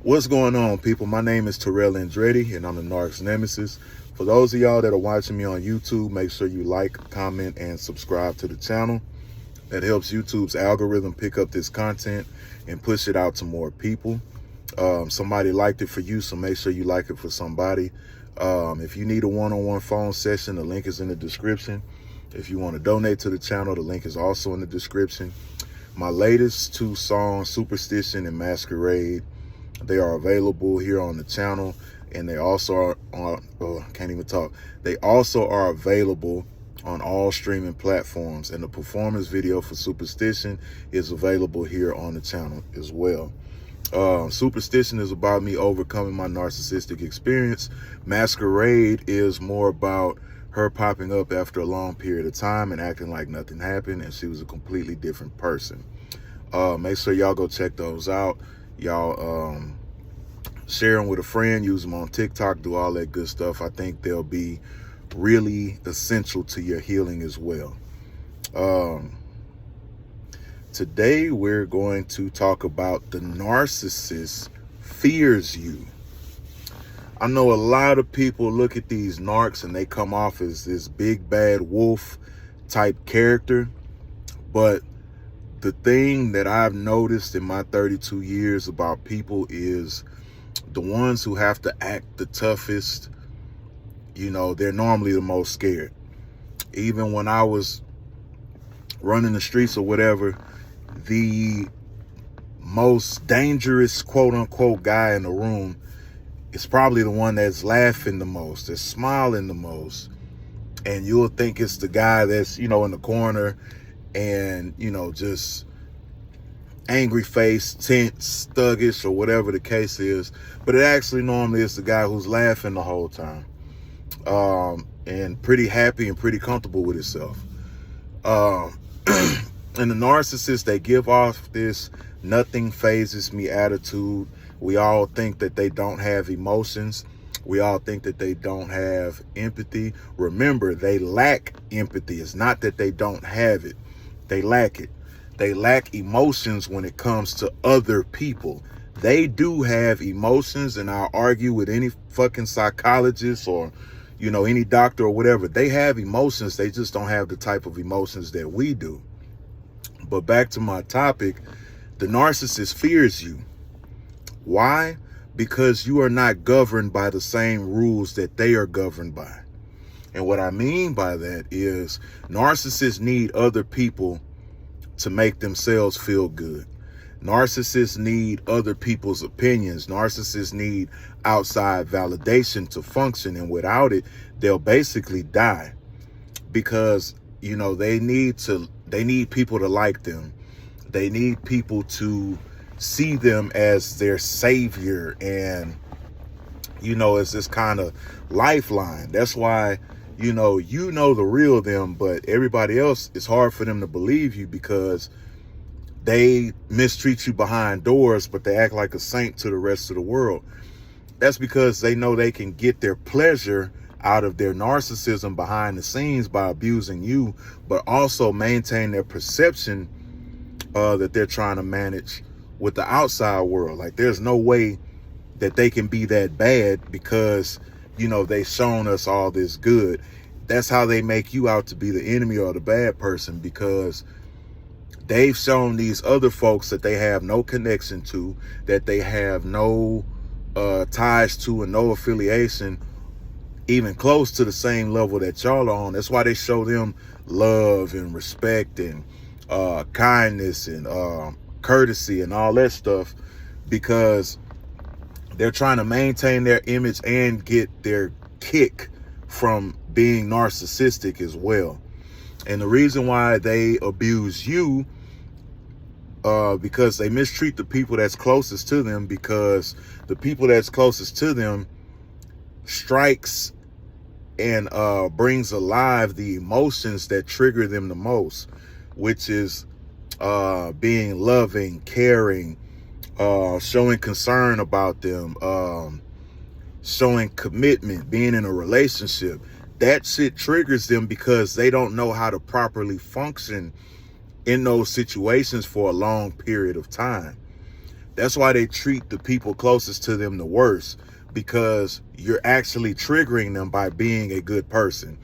What's going on, people? My name is Terrell Andretti, and I'm the Narc's Nemesis. For those of y'all that are watching me on YouTube, make sure you like, comment, and subscribe to the channel. That helps YouTube's algorithm pick up this content and push it out to more people. Somebody liked it for you, so make sure you like it for somebody. If you need a one-on-one phone session, the link is in the description. If you want to donate to the channel, the link is also in the description. My latest two songs, Superstition and Masquerade, they are available here on the channel, and they also are on, can't even talk. They also are available on all streaming platforms, and the performance video for Superstition is available here on the channel as well. Superstition is about me overcoming my narcissistic experience. Masquerade is more about her popping up after a long period of time and acting like nothing happened and she was a completely different person. Make sure y'all go check those out. Y'all share them with a friend, use them on TikTok, do all that good stuff. I think they'll be really essential to your healing as well. Today we're going to talk about the narcissist fears you. I know a lot of people look at these narcs and they come off as this big bad wolf type character, but the thing that I've noticed in my 32 years about people is the ones who have to act the toughest, you know, they're normally the most scared. Even when I was running the streets or whatever, the most dangerous quote unquote guy in the room is probably the one that's laughing the most, that's smiling the most. And you'll think it's the guy that's, you know, in the corner and, you know, just angry face, tense, thuggish, or whatever the case is. But it actually normally is the guy who's laughing the whole time, and pretty happy and pretty comfortable with himself. And the narcissists, they give off this nothing phases me attitude. We all think that they don't have emotions. We all think that they don't have empathy. Remember, they lack empathy. It's not that they don't have it. They lack it. They lack emotions when it comes to other people. They do have emotions, and I'll argue with any fucking psychologist or, you know, any doctor or whatever. They have emotions. They just don't have the type of emotions that we do. But back to my topic, the narcissist fears you. Why? Because you are not governed by the same rules that they are governed by. And what I mean by that is narcissists need other people to make themselves feel good. Narcissists need other people's opinions. Narcissists need outside validation to function. And without it, they'll basically die, because, you know, they need people to like them. They need people to see them as their savior and, you know, as this kind of lifeline. That's why, you know the real them, but everybody else, it's hard for them to believe you because they mistreat you behind doors, but they act like a saint to the rest of the world. That's because they know they can get their pleasure out of their narcissism behind the scenes by abusing you, but also maintain their perception that they're trying to manage with the outside world. Like, there's no way that they can be that bad because, you know, they've shown us all this good. That's how they make you out to be the enemy or the bad person, because they've shown these other folks that they have no connection to, that they have no ties to and no affiliation even close to the same level that y'all are on. That's why they show them love and respect and kindness and courtesy and all that stuff, because they're trying to maintain their image and get their kick from being narcissistic as well. And the reason why they abuse you, because they mistreat the people that's closest to them, because the people that's closest to them strikes and brings alive the emotions that trigger them the most, which is being loving, caring, showing concern about them, showing commitment, being in a relationship. That shit triggers them because they don't know how to properly function in those situations for a long period of time. That's why they treat the people closest to them the worst, because you're actually triggering them by being a good person,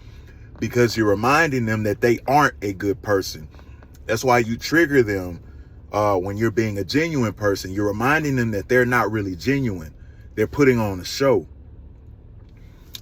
because you're reminding them that they aren't a good person. That's why you trigger them when you're being a genuine person. You're reminding them that they're not really genuine. They're putting on a show.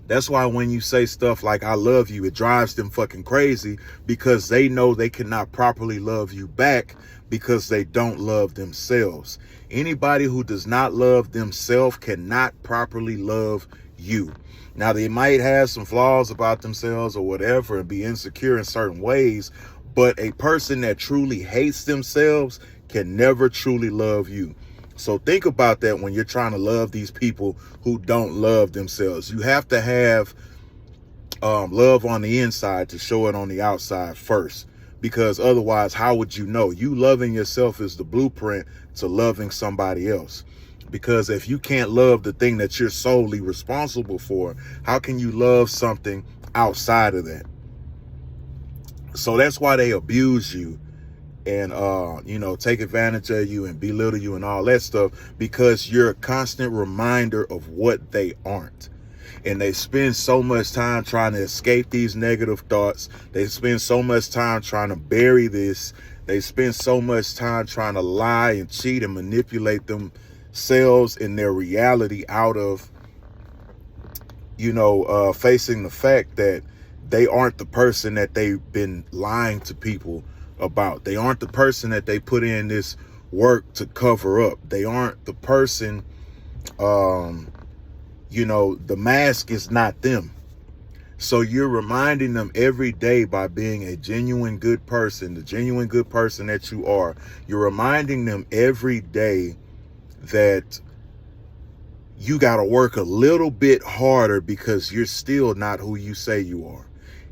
That's why when you say stuff like "I love you," it drives them fucking crazy, because they know they cannot properly love you back because they don't love themselves. Anybody who does not love themselves cannot properly love you. Now, they might have some flaws about themselves or whatever and be insecure in certain ways, but a person that truly hates themselves can never truly love you. So think about that when you're trying to love these people who don't love themselves. You have to have love on the inside to show it on the outside first, because otherwise, how would you know? You loving yourself is the blueprint to loving somebody else. Because if you can't love the thing that you're solely responsible for, how can you love something outside of that? So that's why they abuse you and take advantage of you and belittle you and all that stuff, because you're a constant reminder of what they aren't. And they spend so much time trying to escape these negative thoughts. They spend so much time trying to bury this. They spend so much time trying to lie and cheat and manipulate themselves in their reality out of facing the fact that they aren't the person that they've been lying to people about. They aren't the person that they put in this work to cover up. They aren't the person, the mask is not them. So you're reminding them every day by being a genuine good person, the genuine good person that you are. You're reminding them every day that you got to work a little bit harder because you're still not who you say you are.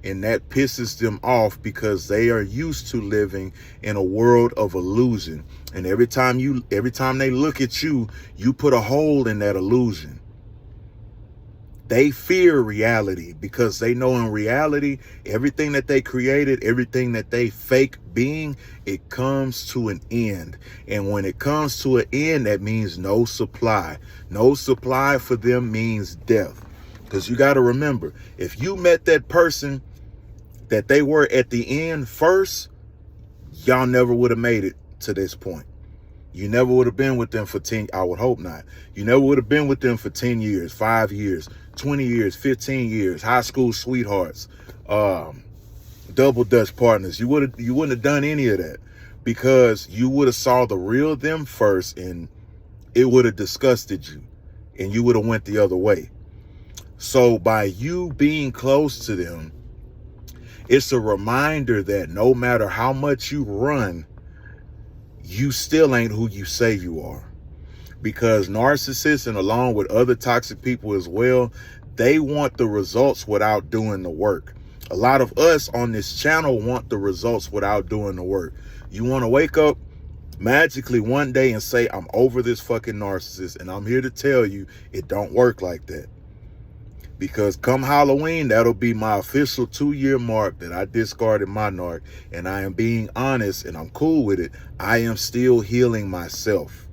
And that pisses them off because they are used to living in a world of illusion. And every time they look at you, you put a hole in that illusion. They fear reality because they know in reality, everything that they created, everything that they fake being, it comes to an end. And when it comes to an end, that means no supply. No supply for them means death. Because you got to remember, if you met that person that they were at the end first, y'all never would have made it to this point. You never would have been with them for 10, I would hope not. You never would have been with them for 10 years, 5 years, 20 years, 15 years, high school sweethearts, double Dutch partners. You wouldn't have done any of that, because you would have saw the real them first, and it would have disgusted you and you would have went the other way. So by you being close to them, it's a reminder that no matter how much you run, you still ain't who you say you are. Because narcissists, and along with other toxic people as well, they want the results without doing the work. A lot of us on this channel want the results without doing the work. You want to wake up magically one day and say, I'm over this fucking narcissist, and I'm here to tell you it don't work like that. Because come Halloween, that'll be my official 2-year mark that I discarded my narc, and I am being honest and I'm cool with it. I am still healing myself.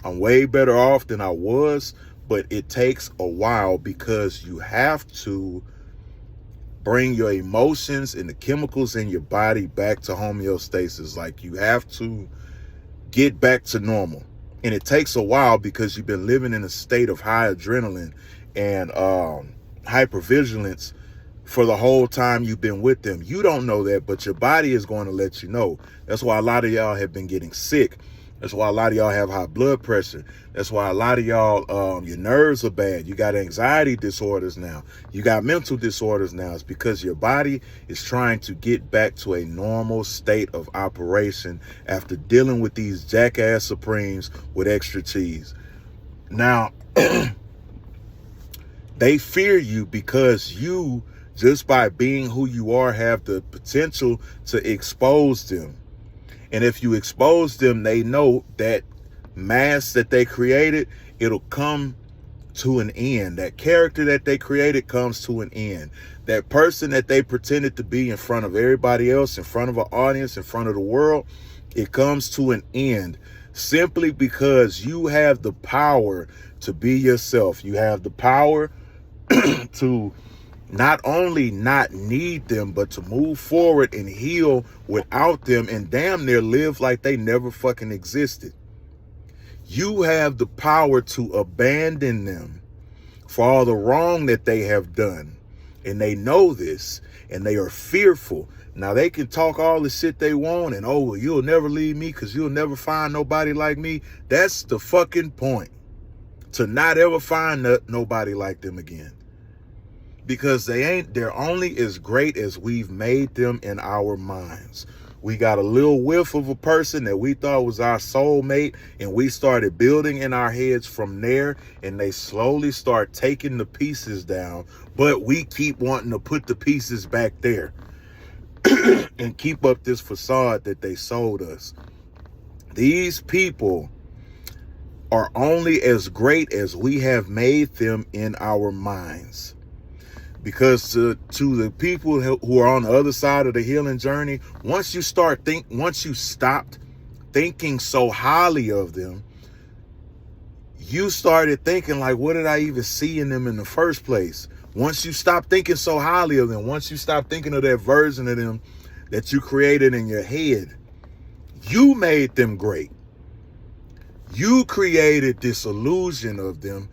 I'm way better off than I was, but it takes a while because you have to bring your emotions and the chemicals in your body back to homeostasis. Like, you have to get back to normal. And it takes a while because you've been living in a state of high adrenaline and hypervigilance for the whole time you've been with them. You don't know that, but your body is going to let you know. That's why a lot of y'all have been getting sick. That's why a lot of y'all have high blood pressure. That's why a lot of y'all, your nerves are bad. You got anxiety disorders now. You got mental disorders now. It's because your body is trying to get back to a normal state of operation after dealing with these jackass Supremes with extra cheese. Now, they fear you because you, just by being who you are, have the potential to expose them. And if you expose them, they know that mask that they created, it'll come to an end. That character that they created comes to an end. That person that they pretended to be in front of everybody else, in front of an audience, in front of the world, it comes to an end. simply because you have the power to be yourself. You have the power to not only not need them, but to move forward and heal without them and damn near live like they never fucking existed. You have the power to abandon them for all the wrong that they have done. And they know this, and they are fearful. Now, they can talk all the shit they want and, oh, well, you'll never leave me because you'll never find nobody like me. That's the fucking point. To not ever find nobody like them again. Because they're only as great as we've made them in our minds. We got a little whiff of a person that we thought was our soulmate, and we started building in our heads from there, and they slowly start taking the pieces down, but we keep wanting to put the pieces back there and keep up this facade that they sold us. These people are only as great as we have made them in our minds. Because to the people who are on the other side of the healing journey, once you stopped thinking so highly of them, you started thinking like, what did I even see in them in the first place? Once you stop thinking so highly of them, once you stop thinking of that version of them that you created in your head, you made them great. You created this illusion of them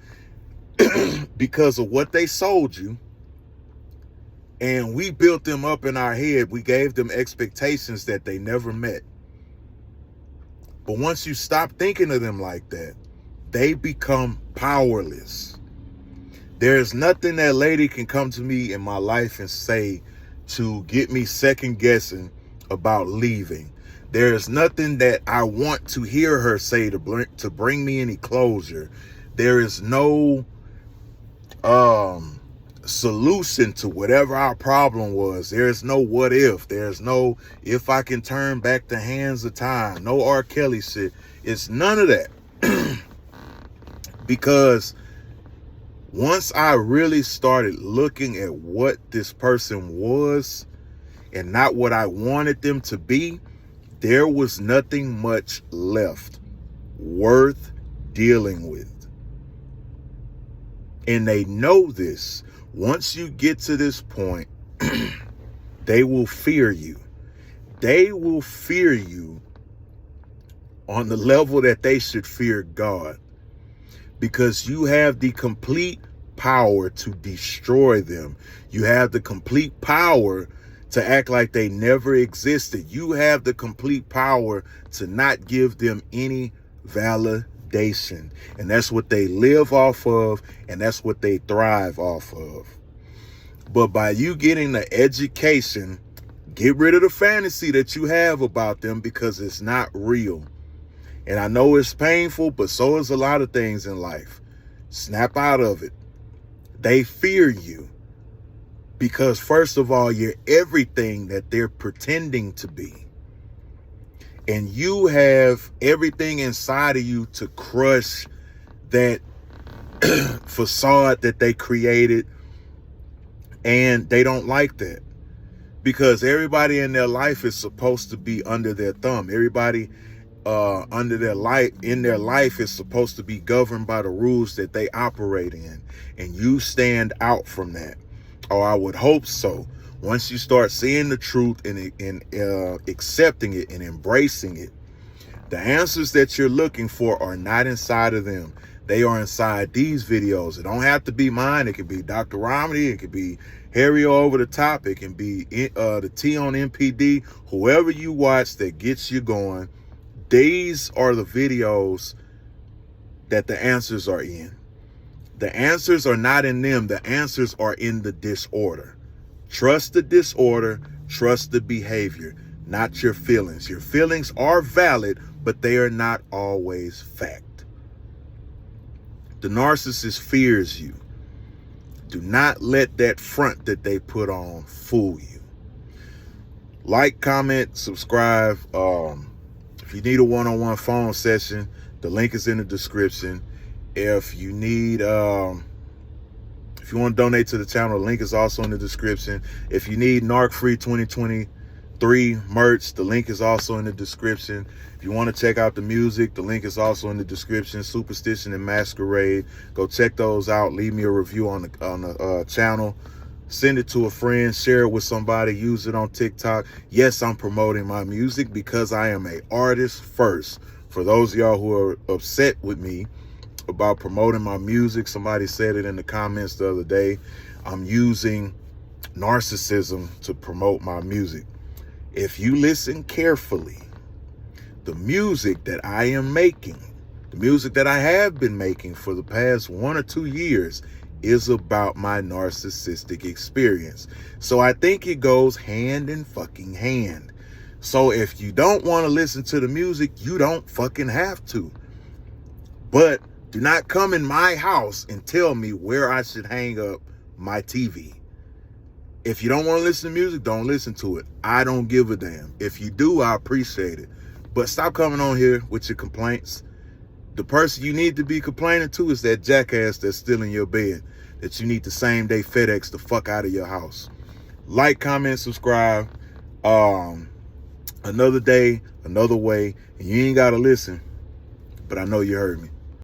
because of what they sold you. And we built them up in our head. We gave them expectations that they never met. But once you stop thinking of them like that, they become powerless. There's nothing that lady can come to me in my life and say to get me second guessing about leaving. There's nothing that I want to hear her say to bring me any closure. There is no solution to whatever our problem was. There's no what if. There's no if I can turn back the hands of time. No R. Kelly shit. It's none of that. Because once I really started looking at what this person was and not what I wanted them to be, there was nothing much left worth dealing with. And they know this. Once you get to this point, they will fear you. They will fear you on the level that they should fear God. Because you have the complete power to destroy them. You have the complete power to act like they never existed. You have the complete power to not give them any validation. And that's what they live off of, and that's what they thrive off of. But by you getting the education, get rid of the fantasy that you have about them, because it's not real. And I know it's painful, but so is a lot of things in life. Snap out of it. They fear you because, first of all, you're everything that they're pretending to be. And you have everything inside of you to crush that facade that they created. And they don't like that, because everybody in their life is supposed to be under their thumb. Everybody in their life is supposed to be governed by the rules that they operate in. And you stand out from that. Or I would hope so. Once you start seeing the truth and accepting it and embracing it, the answers that you're looking for are not inside of them. They are inside these videos. It don't have to be mine. It could be Dr. Romney. It could be Harry Over the Top. It can be the T on MPD. Whoever you watch that gets you going, these are the videos that the answers are in. The answers are not in them. The answers are in the disorder. Trust the disorder. Trust the behavior, not your feelings. Your feelings are valid, but they are not always fact. The narcissist fears you. Do not let that front that they put on fool you. Like, comment, subscribe. If you need a one-on-one phone session, the link is in the description. If you need, if you want to donate to the channel, the link is also in the description. If you need Narc Free 2020 3 merch. The link is also in the description. If you want to check out the music, the link is also in the description. Superstition and Masquerade. Go check those out. Leave me a review on the channel. Send it to a friend. Share it with somebody. Use it on TikTok. Yes, I'm promoting my music because I am an artist first. For those of y'all who are upset with me about promoting my music, somebody said it in the comments the other day. I'm using narcissism to promote my music. If you listen carefully, the music that I am making, the music that I have been making for the past 1 or 2 years is about my narcissistic experience. So I think it goes hand in fucking hand. So if you don't want to listen to the music, you don't fucking have to. But do not come in my house and tell me where I should hang up my TV. If you don't want to listen to music, don't listen to it. I don't give a damn. If you do, I appreciate it. But stop coming on here with your complaints. The person you need to be complaining to is that jackass that's still in your bed, that you need to same day FedEx the fuck out of your house. Like, comment, subscribe. Another day, another way. And you ain't got to listen, but I know you heard me.